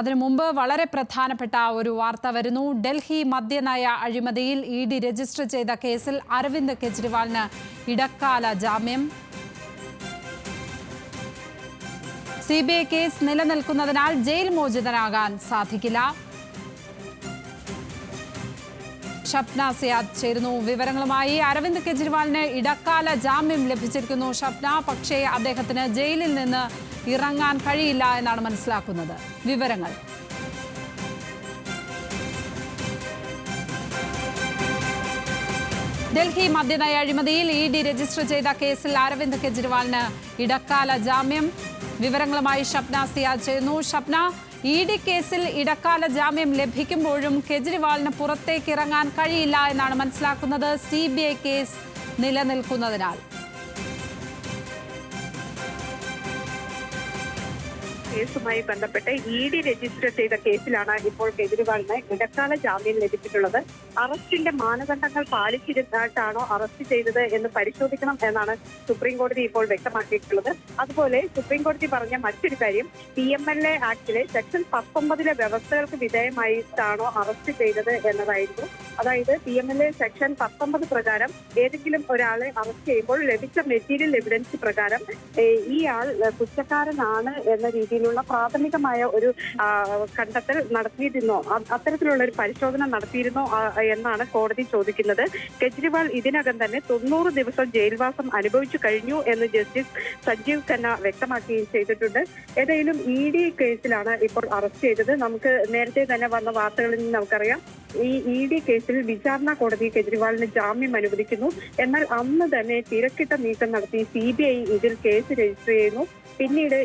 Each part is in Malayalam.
അതിനു മുമ്പ് വളരെ പ്രധാനപ്പെട്ട ഒരു വാർത്ത വരുന്നു. ഡൽഹി മദ്യനയ അഴിമതിയിൽ ഇഡി രജിസ്റ്റർ ചെയ്ത കേസിൽ അരവിന്ദ് കെജ്രിവാളിന് ഇടക്കാല ജാമ്യം. സിബിഐ കേസ് നിലനിൽക്കുന്നതിനാൽ ജയിൽ മോചിതനാകാൻ സാധിക്കില്ല. ഷപ്ന സിയാദ് ചേരുന്നു വിവരങ്ങളുമായി. അരവിന്ദ് കെജ്രിവാളിന് ഇടക്കാല ജാമ്യം ലഭിച്ചിരിക്കുന്നു ഷപ്ന. പക്ഷേ അദ്ദേഹത്തിന് ജയിലിൽ നിന്ന് ഇറങ്ങാൻ കഴിയില്ല എന്നാണ് മനസ്സിലാക്കുന്നത്. വിവരങ്ങൾ. ഡൽഹി മദ്യനയ അഴിമതിയിൽ ഇഡി രജിസ്റ്റർ ചെയ്ത കേസിൽ അരവിന്ദ് കെജ്രിവാളിന് ഇടക്കാല ജാമ്യം. വിവരങ്ങളുമായി ഷപ്ന സിയാദ് ചേരുന്നു. ഷപ്ന, ഇഡി കേസിൽ ഇടക്കാല ജാമ്യം ലഭിക്കുമ്പോഴും കെജ്രിവാളിന് പുറത്തേക്ക് ഇറങ്ങാൻ കഴിയില്ല എന്നാണ് മനസ്സിലാക്കുന്നത്, സിബിഐ കേസ് നിലനിൽക്കുന്നതിനാൽ. കേസുമായി ബന്ധപ്പെട്ട് ഇഡി രജിസ്റ്റർ ചെയ്ത കേസിലാണ് ഇപ്പോൾ കെജ്രിവാളിന് ഇടക്കാല ജാമ്യം ലഭിച്ചിട്ടുള്ളത്. അറസ്റ്റിന്റെ മാനദണ്ഡങ്ങൾ പാലിച്ചിരുന്നിട്ടാണോ അറസ്റ്റ് ചെയ്തത് എന്ന് പരിശോധിക്കണം എന്നാണ് സുപ്രീം കോടതി ഇപ്പോൾ വ്യക്തമാക്കിയിട്ടുള്ളത്. അതുപോലെ സുപ്രീം കോടതി പറഞ്ഞ മറ്റൊരു കാര്യം, PMLA ആക്ടിലെ സെക്ഷൻ 19 വ്യവസ്ഥകൾക്ക് വിധേയമായിട്ടാണോ അറസ്റ്റ് ചെയ്തത് എന്നതായിരുന്നു. അതായത് PMLA സെക്ഷൻ 19 പ്രകാരം ഏതെങ്കിലും ഒരാളെ അറസ്റ്റ് ചെയ്യുമ്പോൾ ലഭിച്ച മെറ്റീരിയൽ എവിഡൻസ് പ്രകാരം ഈ ആൾ കുറ്റക്കാരനാണ് എന്ന രീതിയിലുള്ള പ്രാഥമികമായ ഒരു കണ്ടെത്തൽ നടത്തിയിരുന്നോ, അത്തരത്തിലുള്ള ഒരു പരിശോധന നടത്തിയിരുന്നോ എന്നാണ് കോടതി ചോദിക്കുന്നത്. കെജ്രിവാൾ ഇതിനകം തന്നെ 90 ദിവസം ജയിൽവാസം അനുഭവിച്ചു കഴിഞ്ഞു എന്ന് ജസ്റ്റിസ് സഞ്ജീവ് ഖന്ന വ്യക്തമാക്കുകയും ചെയ്തിട്ടുണ്ട്. ഏതായാലും ഇഡി കേസിലാണ് ഇപ്പോൾ അറസ്റ്റ് ചെയ്തത്. നമുക്ക് നേരത്തെ തന്നെ വന്ന വാർത്തകളിൽ നിന്ന് നമുക്കറിയാം, ഈ ഇഡി കേസിൽ വിചാരണ കോടതി കെജ്രിവാളിന് ജാമ്യം അനുവദിക്കുന്നു. എന്നാൽ അന്ന് തന്നെ തിരക്കിട്ട നീക്കം നടത്തി CBI ഇതിൽ കേസ് രജിസ്റ്റർ ചെയ്യുന്നു. പിന്നീട്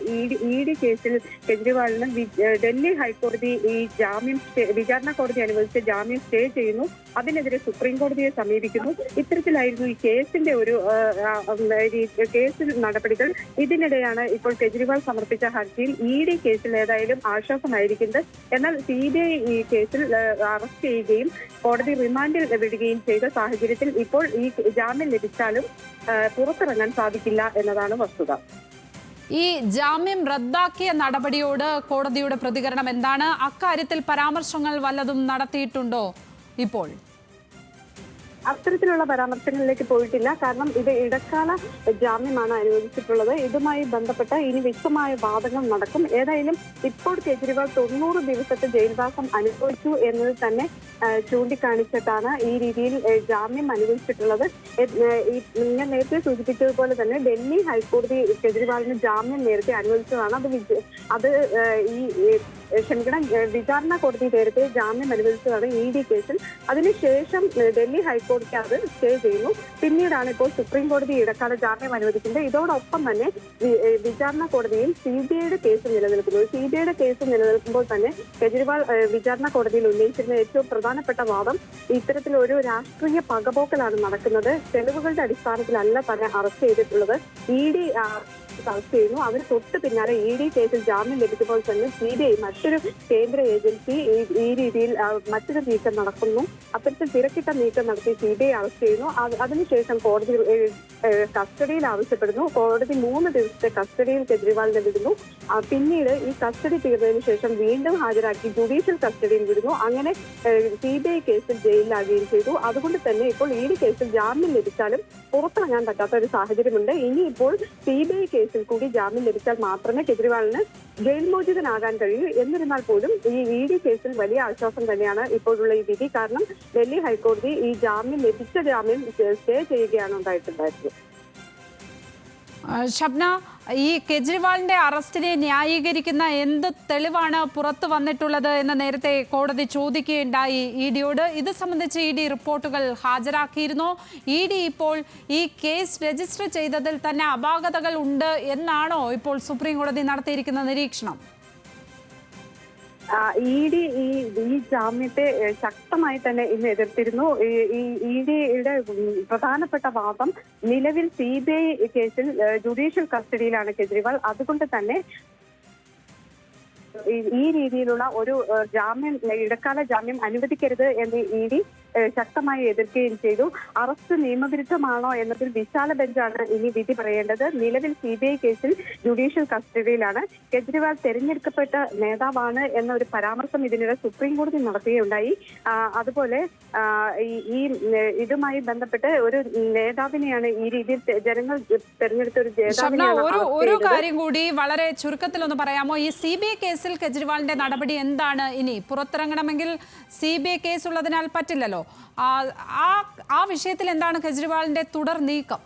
ഇഡി കേസിൽ കെജ്രിവാളിന് ഡൽഹി ഹൈക്കോടതി ഈ ജാമ്യം വിചാരണ കോടതി അനുവദിച്ച ജാമ്യം സ്റ്റേ ചെയ്യുന്നു. അതിനെതിരെ സുപ്രീം കോടതിയെ സമീപിക്കുന്നു. ഇത്തരത്തിലായിരുന്നു ഈ കേസിന്റെ ഒരു കേസിൽ നടപടികൾ. ഇതിനിടെയാണ് ഇപ്പോൾ കെജ്രിവാൾ സമർപ്പിച്ച ഹർജിയിൽ ഇഡി കേസിൽ ഏതായാലും ആശ്വാസമായിരിക്കുന്നത്. എന്നാൽ CBI ഈ കേസിൽ അറസ്റ്റ് ചെയ്യുകയും കോടതി റിമാൻഡിൽ വിടുകയും ചെയ്ത സാഹചര്യത്തിൽ ഇപ്പോൾ ഈ ജാമ്യം ലഭിച്ചാലും പുറത്തിറങ്ങാൻ സാധിക്കില്ല എന്നതാണ് വസ്തുത. ഈ ജാമ്യം റദ്ദാക്കിയ നടപടിയോട് കോടതിയുടെ പ്രതികരണം എന്താണ്? അക്കാര്യത്തിൽ പരാമർശങ്ങൾ വല്ലതും നടത്തിയിട്ടുണ്ടോ ഇപ്പോൾ? അത്തരത്തിലുള്ള പരാമർശങ്ങളിലേക്ക് പോയിട്ടില്ല. കാരണം ഇത് ഇടക്കാല ജാമ്യമാണ് അനുവദിച്ചിട്ടുള്ളത്. ഇതുമായി ബന്ധപ്പെട്ട് ഇനി വ്യക്തമായ വാദങ്ങൾ നടക്കും. ഏതായാലും ഇപ്പോൾ കെജ്രിവാൾ 90 ദിവസത്തെ ജയിൽവാസം അനുഭവിച്ചു എന്നത് തന്നെ ചൂണ്ടിക്കാണിച്ചിട്ടാണ് ഈ രീതിയിൽ ജാമ്യം അനുവദിച്ചിട്ടുള്ളത്. ഞാൻ നേരത്തെ സൂചിപ്പിച്ചതുപോലെ തന്നെ ഡൽഹി ഹൈക്കോടതി കെജ്രിവാളിന് ജാമ്യം നേരത്തെ അനുവദിച്ചതാണ്. വിചാരണ കോടതി നേരത്തെ ജാമ്യം അനുവദിച്ചതാണ് ഇഡി കേസിൽ. അതിനുശേഷം ഡൽഹി ഹൈക്കോടതി അത് സ്റ്റേ ചെയ്യുന്നു. പിന്നീടാണ് ഇപ്പോൾ സുപ്രീം കോടതി ഇടക്കാല ജാമ്യം അനുവദിക്കുന്നത്. ഇതോടൊപ്പം തന്നെ വിചാരണ കോടതിയിൽ CBIയുടെ കേസ് നിലനിൽക്കുന്നു. CBIയുടെ കേസ് നിലനിൽക്കുമ്പോൾ തന്നെ കെജ്രിവാൾ വിചാരണ കോടതിയിൽ ഉന്നയിച്ചിരുന്ന ഏറ്റവും പ്രധാനപ്പെട്ട വാദം ഇത്തരത്തിലൊരു രാഷ്ട്രീയ പകപോക്കലാണ് നടക്കുന്നത്. തെളിവുകളുടെ അടിസ്ഥാനത്തിലല്ല തന്നെ അറസ്റ്റ് ചെയ്തിട്ടുള്ളത്. ഇഡി അറസ്റ്റ് ചെയ്യുന്നു. അതിന് തൊട്ട് പിന്നാലെ ഇഡി കേസിൽ ജാമ്യം ലഭിക്കുമ്പോൾ തന്നെ CBI മറ്റൊരു കേന്ദ്ര ഏജൻസി ഈ രീതിയിൽ മറ്റൊരു നീക്കം നടക്കുന്നു. അത്തരത്തിൽ തിരക്കിട്ട നീക്കം നടത്തി CBI അറസ്റ്റ് ചെയ്യുന്നു. അതിനുശേഷം കോടതി കസ്റ്റഡിയിൽ ആവശ്യപ്പെടുന്നു. കോടതി 3 ദിവസത്തെ കസ്റ്റഡിയിൽ കെജ്രിവാളിനെ വിടുന്നു. പിന്നീട് ഈ കസ്റ്റഡി തീർന്നതിന് ശേഷം വീണ്ടും ഹാജരാക്കി ജുഡീഷ്യൽ കസ്റ്റഡിയിൽ വിടുന്നു. അങ്ങനെ CBI കേസിൽ ജയിലിലാകുകയും ചെയ്തു. അതുകൊണ്ട് തന്നെ ഇപ്പോൾ ഇഡി കേസിൽ ജാമ്യം ലഭിച്ചാലും പുറത്തിറങ്ങാൻ പറ്റാത്ത ഒരു സാഹചര്യമുണ്ട്. ഇനിയിപ്പോൾ CBI കേസിൽ കൂടി ജാമ്യം ലഭിച്ചാൽ മാത്രമേ കെജ്രിവാളിന് ജയിൽ മോചിതനാകാൻ കഴിയൂ. എന്നിരുന്നാൽ പോലും ഈ ഇഡി കേസിൽ വലിയ ആശ്വാസം തന്നെയാണ് ഇപ്പോഴുള്ള ഈ വിധി. കാരണം ഡൽഹി ഹൈക്കോടതി ഈ ലഭിച്ച ജാമ്യം സ്റ്റേ ചെയ്യുകയാണ് ഉണ്ടായിട്ടുണ്ടായിരുന്നത്. ഷബ്ന, ഈ കെജ്രിവാളിന്റെ അറസ്റ്റിനെ ന്യായീകരിക്കുന്ന എന്ത് തെളിവാണ് പുറത്തു വന്നിട്ടുള്ളത് എന്ന് നേരത്തെ കോടതി ചോദിക്കുകയുണ്ടായി ഇഡിയോട്. ഇത് സംബന്ധിച്ച് ഇഡി റിപ്പോർട്ടുകൾ ഹാജരാക്കിയിരുന്നോ? ഇഡി ഇപ്പോൾ ഈ കേസ് രജിസ്റ്റർ ചെയ്തതിൽ തന്നെ അപാകതകൾ ഉണ്ട് എന്നാണോ ഇപ്പോൾ സുപ്രീം കോടതി നടത്തിയിരിക്കുന്ന നിരീക്ഷണം? ഇഡി ഈ ജാമ്യത്തെ ശക്തമായി തന്നെ ഇന്ന് എതിർത്തിരുന്നു. ഇഡിയുടെ പ്രധാനപ്പെട്ട വാദം, നിലവിൽ CBI കേസിൽ ജുഡീഷ്യൽ കസ്റ്റഡിയിലാണ് കെജ്രിവാൾ. അതുകൊണ്ട് തന്നെ ഈ രീതിയിലുള്ള ഒരു ഇടക്കാല ജാമ്യം അനുവദിക്കരുത് എന്ന് ഇ.ഡി. ശക്തമായി എതിർക്കുകയും ചെയ്തു. അറസ്റ്റ് നിയമവിരുദ്ധമാണോ എന്നതിൽ വിശാല ബെഞ്ചാണ് ഇനി വിധി പറയേണ്ടത്. നിലവിൽ CBI കേസിൽ ജുഡീഷ്യൽ കസ്റ്റഡിയിലാണ്. കെജ്രിവാൾ തെരഞ്ഞെടുക്കപ്പെട്ട നേതാവാണ് എന്ന ഒരു പരാമർശം ഇതിനിടെ സുപ്രീം കോടതി നടത്തുകയുണ്ടായി. അതുപോലെ ഈ ഇതുമായി ബന്ധപ്പെട്ട് ഒരു നേതാവിനെയാണ് ഈ രീതിയിൽ ജനങ്ങൾ തെരഞ്ഞെടുത്ത ഒരു ഒരു കാര്യം കൂടി വളരെ ചുരുക്കത്തിലൊന്ന് പറയാമോ? ഈ CBI കേസിൽ കെജ്രിവാളിന്റെ നടപടി എന്താണ്? ഇനി പുറത്തിറങ്ങണമെങ്കിൽ CBI കേസ് ഉള്ളതിനാൽ പറ്റില്ലല്ലോ. ആ വിഷയത്തിൽ എന്താണ് കെജ്രിവാളിന്റെ തുടർ നീക്കം?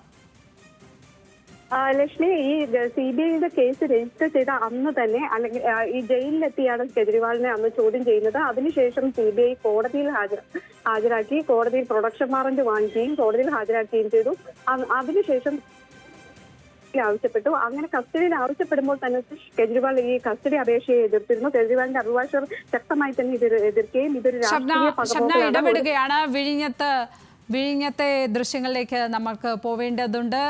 ലക്ഷ്മി, ഈ CBIയുടെ കേസ് രജിസ്റ്റർ ചെയ്ത അന്ന് തന്നെ അല്ലെങ്കിൽ ഈ ജയിലിലെത്തിയാണ് കെജ്രിവാളിനെ അന്ന് ചോദ്യം ചെയ്യുന്നത്. അതിനുശേഷം CBI കോടതിയിൽ ഹാജരാക്കി, കോടതിയിൽ പ്രൊഡക്ഷൻ വാറന്റ് വാങ്ങിക്കുകയും കോടതിയിൽ ഹാജരാക്കുകയും ചെയ്തു. അതിനുശേഷം ആവശ്യപ്പെട്ടു. അങ്ങനെ കസ്റ്റഡിയിൽ ആവശ്യപ്പെടുമ്പോൾ തന്നെ കെജ്രിവാൾ ഈ കസ്റ്റഡി അപേക്ഷയെ എതിർത്തിരുന്നു. കെജ്രിവാളിന്റെ അഭിഭാഷകർ ശക്തമായി തന്നെ ഇത് എതിർക്കുകയും ഇതൊരു രാഷ്ട്രീയ ഇടപെടുകയാണ്. വിഴിഞ്ഞത്തെ ദൃശ്യങ്ങളിലേക്ക് നമുക്ക് പോവേണ്ടതുണ്ട്.